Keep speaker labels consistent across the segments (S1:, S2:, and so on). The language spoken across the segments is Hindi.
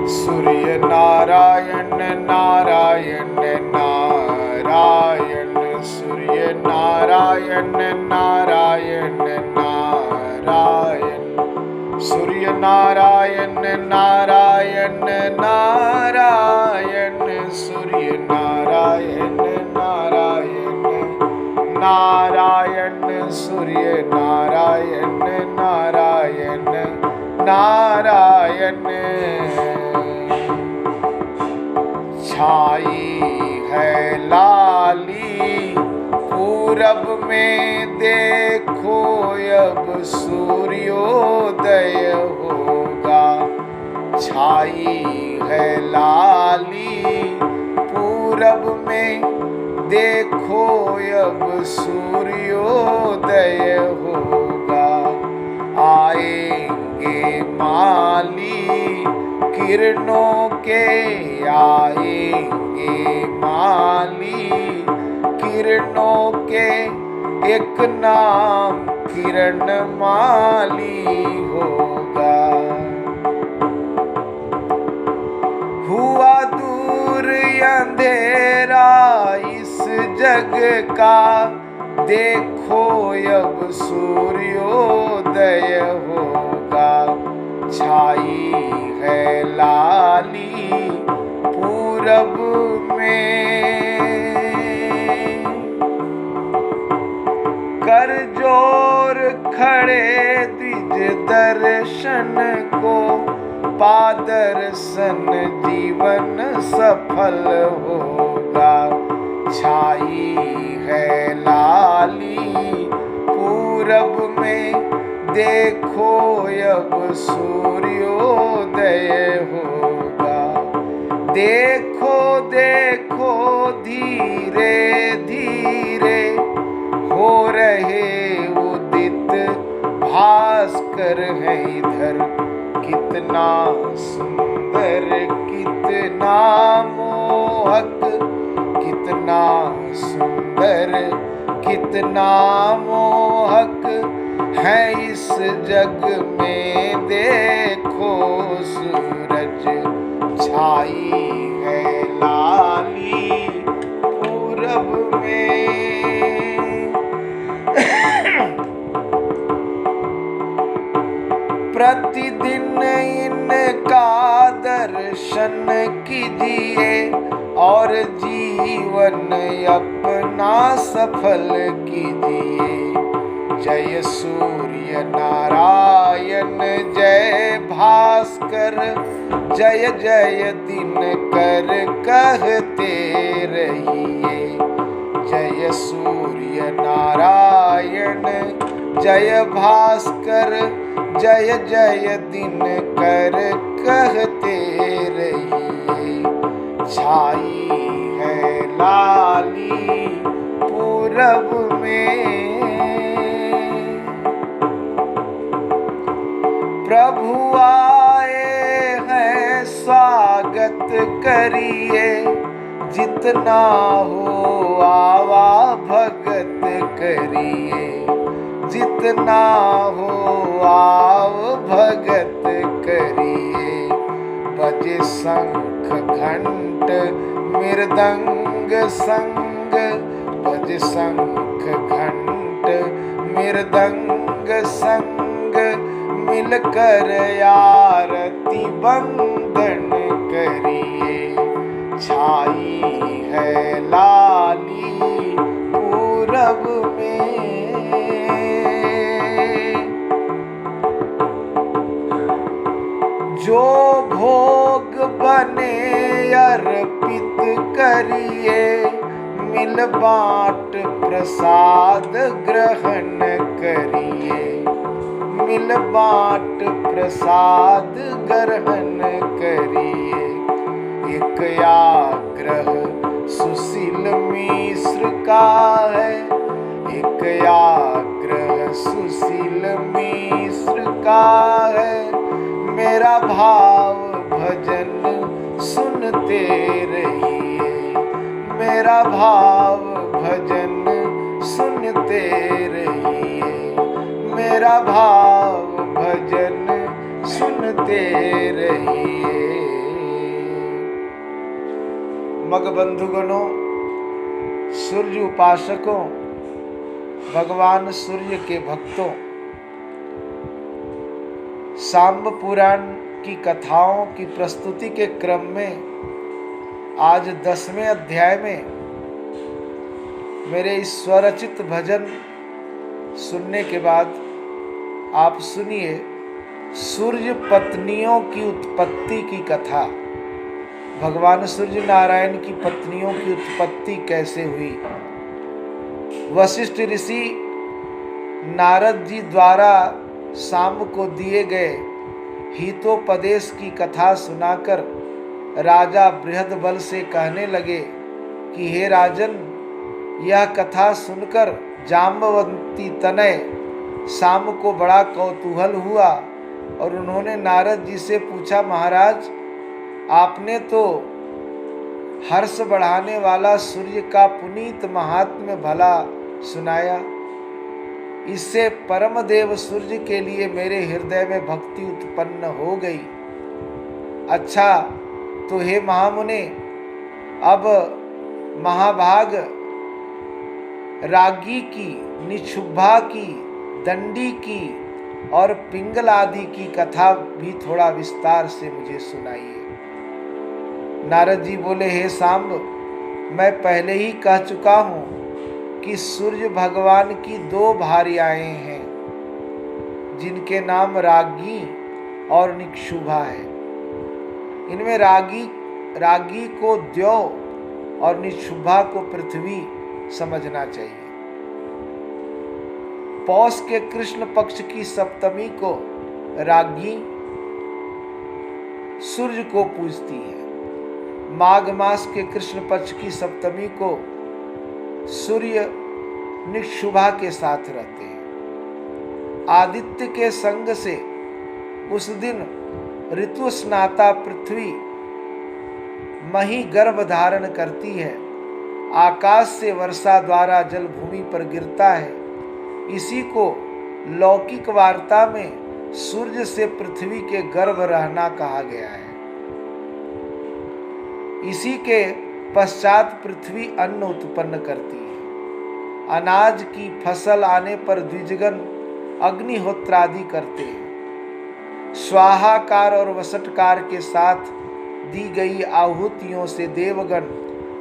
S1: सूर्य नारायण नारायण नारायण, सूर्य नारायण नारायण नारायण, सूर्य नारायण नारायण नारायण, सूर्य नारायण नारायण नारायण, सूर्य नारायण नारायण नारायण। छाई है लाली पूरब में, देखो अब सूर्योदय होगा। छाई है लाली पूरब में, देखो अब सूर्योदय होगा। आएंगे माली किरणों के, आएंगे माली किरणों के, एक नाम किरण माली होगा। हुआ दूर अंधेरा इस जग का, देखो अब सूर्योदय होगा। छाई है लाली पूरब में, कर जोर खड़े द्विज दर्शन को, पादर्शन जीवन सफल होगा। छाई है लाली पूरब में, देखो अब सूर्योदय होगा। देखो देखो धीरे धीरे, हो रहे उदित भास्कर है इधर। कितना सुंदर कितना मोहक, कितना सुंदर कितना मोहक है इस जग में, देखो सूरज। छाई है लाली पूरब में, प्रतिदिन इनका दर्शन कीजिए और जीवन अपना सफल कीजिए। जय सूर्य नारायण जय भास्कर, जय जय दिनकर कहते रहिए। जय सूर्य नारायण जय भास्कर, जय जय दिनकर कहते रहिए। छाई है लाली पूरब में, प्रभु आए हैं स्वागत करिए। जितना हो आवा भगत करिए, जितना हो आव भगत करिए। बजे शंख घंट मृदंग संग, बजे शंख घंट मृदंग संग, मिलकर आरती बंदन करिए। छाई है लाली पूरब में, जो भोग बने अर्पित करिए। मिल बाँट प्रसाद ग्रहण करिए, मिल बाँट प्रसाद ग्रहण करिए। एक आग्रह सुशील मिश्र का है, एक आग्रह सुशील मिश्र का है। मेरा भाव भजन सुनते रहिए, मेरा भाव भजन सुनते रहिए। मेरा भाव भजन सुनते रहिए। मग बंधुगणों, सूर्य उपासकों, भगवान सूर्य के भक्तों, सांब पुराण की कथाओं की प्रस्तुति के क्रम में आज 10वें अध्याय में मेरे इस स्वरचित भजन सुनने के बाद आप सुनिए सूर्य पत्नियों की उत्पत्ति की कथा। भगवान सूर्य नारायण की पत्नियों की उत्पत्ति कैसे हुई। वशिष्ठ ऋषि नारद जी द्वारा सांब को दिए गए हितोपदेश की कथा सुनाकर राजा बृहदबल से कहने लगे कि हे राजन, यह कथा सुनकर जाम्बवंती तनय सांब को बड़ा कौतूहल हुआ और उन्होंने नारद जी से पूछा, महाराज, आपने तो हर्ष बढ़ाने वाला सूर्य का पुनीत महात्म्य भला सुनाया। इससे परम देव सूर्य के लिए मेरे हृदय में भक्ति उत्पन्न हो गई। अच्छा, तो हे महामुने, अब महाभाग रागी की, निशुभा की, दंडी की और पिंगल आदि की कथा भी थोड़ा विस्तार से मुझे सुनाइए। नारद जी बोले, हे सांब, मैं पहले ही कह चुका हूँ कि सूर्य भगवान की 2 भार्याएं हैं जिनके नाम रागी और निक्षुभा है। इनमें रागी को द्यौ और निक्षुभा को पृथ्वी समझना चाहिए। पौष के कृष्ण पक्ष की सप्तमी को रागी सूर्य को पूजती है। माघ मास के कृष्ण पक्ष की सप्तमी को सूर्य निक्षुभा के साथ रहते हैं। आदित्य के संग से उस दिन ऋतु स्नाता पृथ्वी मही गर्भ धारण करती है। आकाश से वर्षा द्वारा जल भूमि पर गिरता है। इसी को लौकिक वार्ता में सूर्य से पृथ्वी के गर्भ रहना कहा गया है। इसी के पश्चात पृथ्वी अन्न उत्पन्न करती है। अनाज की फसल आने पर द्विजगण अग्निहोत्रादि करते हैं। स्वाहाकार और वसटकार के साथ दी गई आहुतियों से देवगण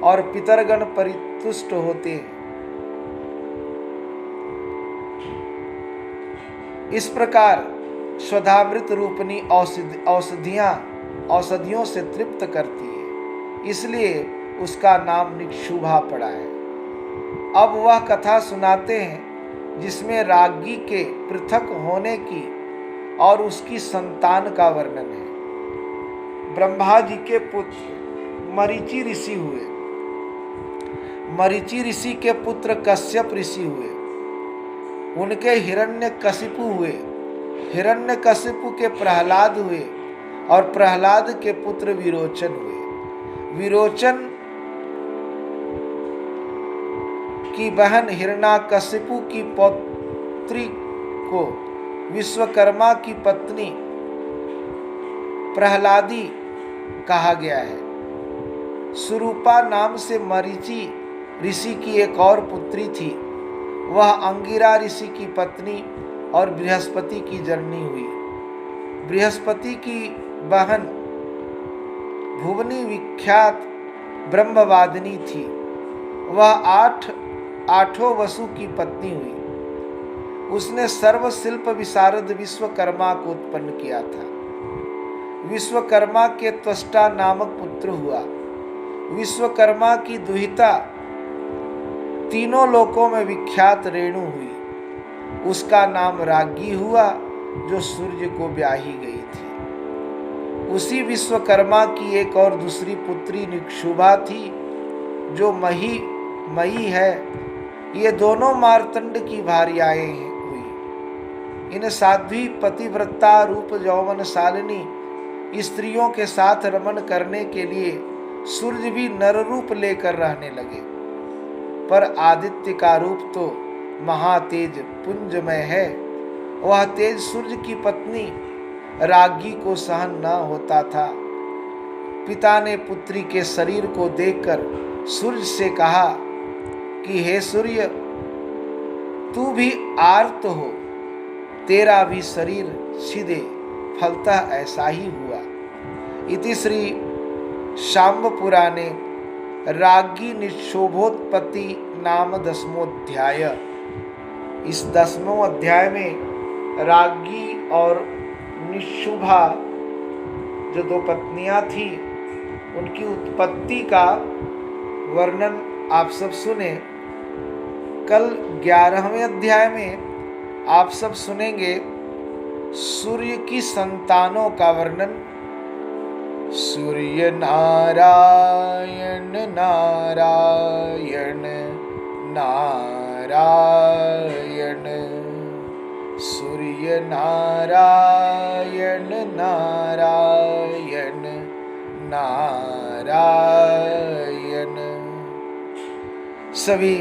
S1: और पितरगण परितुष्ट होते हैं। इस प्रकार स्वधामृत रूपनी औषधियों से तृप्त करती है, इसलिए उसका नाम निक्षुभा पड़ा है। अब वह कथा सुनाते हैं जिसमें रागी के पृथक होने की और उसकी संतान का वर्णन है। ब्रह्मा जी के पुत्र मरीचि ऋषि हुए। मरीचि ऋषि के पुत्र कश्यप ऋषि हुए। उनके हिरण्यकशिपु हुए। हिरण्यकशिपु के प्रहलाद हुए और प्रहलाद के पुत्र विरोचन हुए। विरोचन की बहन हिरण्यकशिपु की पौत्री को विश्वकर्मा की पत्नी प्रहलादी कहा गया है। सुरूपा नाम से मरीचि ऋषि की एक और पुत्री थी। वह अंगिरा ऋषि की पत्नी और बृहस्पति की जननी हुई। बृहस्पति की बहन भुवनी विख्यात ब्रह्मवादिनी थी। वह आठों वसु की पत्नी हुई। उसने सर्वशिल्प विशारद विश्वकर्मा को उत्पन्न किया था। विश्वकर्मा के त्वष्टा नामक पुत्र हुआ। विश्वकर्मा की दुहिता तीनों लोकों में विख्यात रेणु हुई। उसका नाम रागी हुआ जो सूर्य को ब्याही गई थी। उसी विश्वकर्मा की एक और दूसरी पुत्री निक्षुभा थी जो मई है। ये दोनों मार्तंड की भार्याएं हुई। इन साध्वी पतिव्रता रूप यौवनशालिनी स्त्रियों के साथ रमन करने के लिए सूर्य भी नर रूप लेकर रहने लगे। पर आदित्य का रूप तो महातेज पुंजमय है। वह तेज सूर्य की पत्नी रागी को सहन न होता था। पिता ने पुत्री के शरीर को देखकर सूर्य से कहा कि हे सूर्य, तू भी आर्त हो, तेरा भी शरीर सीधे फलतः ऐसा ही हुआ। इति श्री शाम्ब पुराणे राज्ञी निक्षोभोत्पत्ति नाम 10वां अध्याय। इस 10वें अध्याय में राज्ञी और निक्षुभा जो दो पत्नियां थी उनकी उत्पत्ति का वर्णन आप सब सुने। कल 11वें अध्याय में आप सब सुनेंगे सूर्य की संतानों का वर्णन। सूर्य नारायण नारायण नारायण, सूर्य नारायण नारायण नारायण। सभी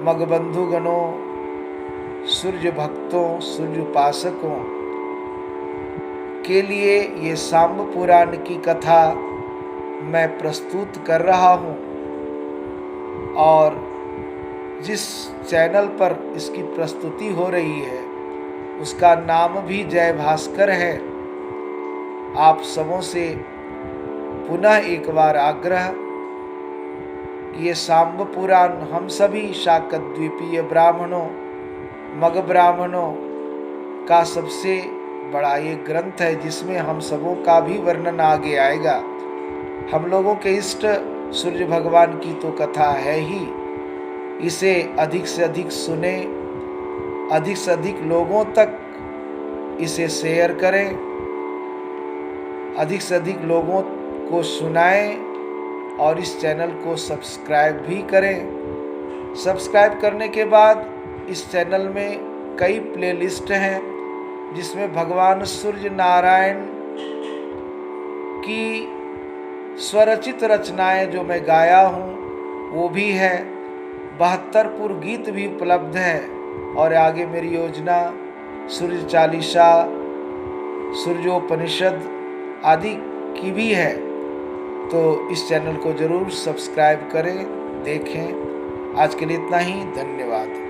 S1: मगबंधुगणों, सूर्य भक्तों, सूर्य उपासकों के लिए ये शाम्ब पुराण की कथा मैं प्रस्तुत कर रहा हूँ। और जिस चैनल पर इसकी प्रस्तुति हो रही है उसका नाम भी जय भास्कर है। आप सबों से पुनः एक बार आग्रह, ये शाम्ब पुराण हम सभी शाकद्वीपीय ब्राह्मणों, मग ब्राह्मणों का सबसे बड़ा ये ग्रंथ है जिसमें हम सबों का भी वर्णन आगे आएगा। हम लोगों के इष्ट सूर्य भगवान की तो कथा है ही, इसे अधिक से अधिक सुने, अधिक से अधिक लोगों तक इसे शेयर करें, अधिक से अधिक लोगों को सुनाएं और इस चैनल को सब्सक्राइब भी करें। सब्सक्राइब करने के बाद इस चैनल में कई प्लेलिस्ट हैं जिसमें भगवान सूर्य नारायण की स्वरचित रचनाएं जो मैं गाया हूँ वो भी है। 72 गीत भी उपलब्ध है और आगे मेरी योजना सूर्य चालीसा, सूर्योपनिषद आदि की भी है। तो इस चैनल को जरूर सब्सक्राइब करें, देखें। आज के लिए इतना ही, धन्यवाद।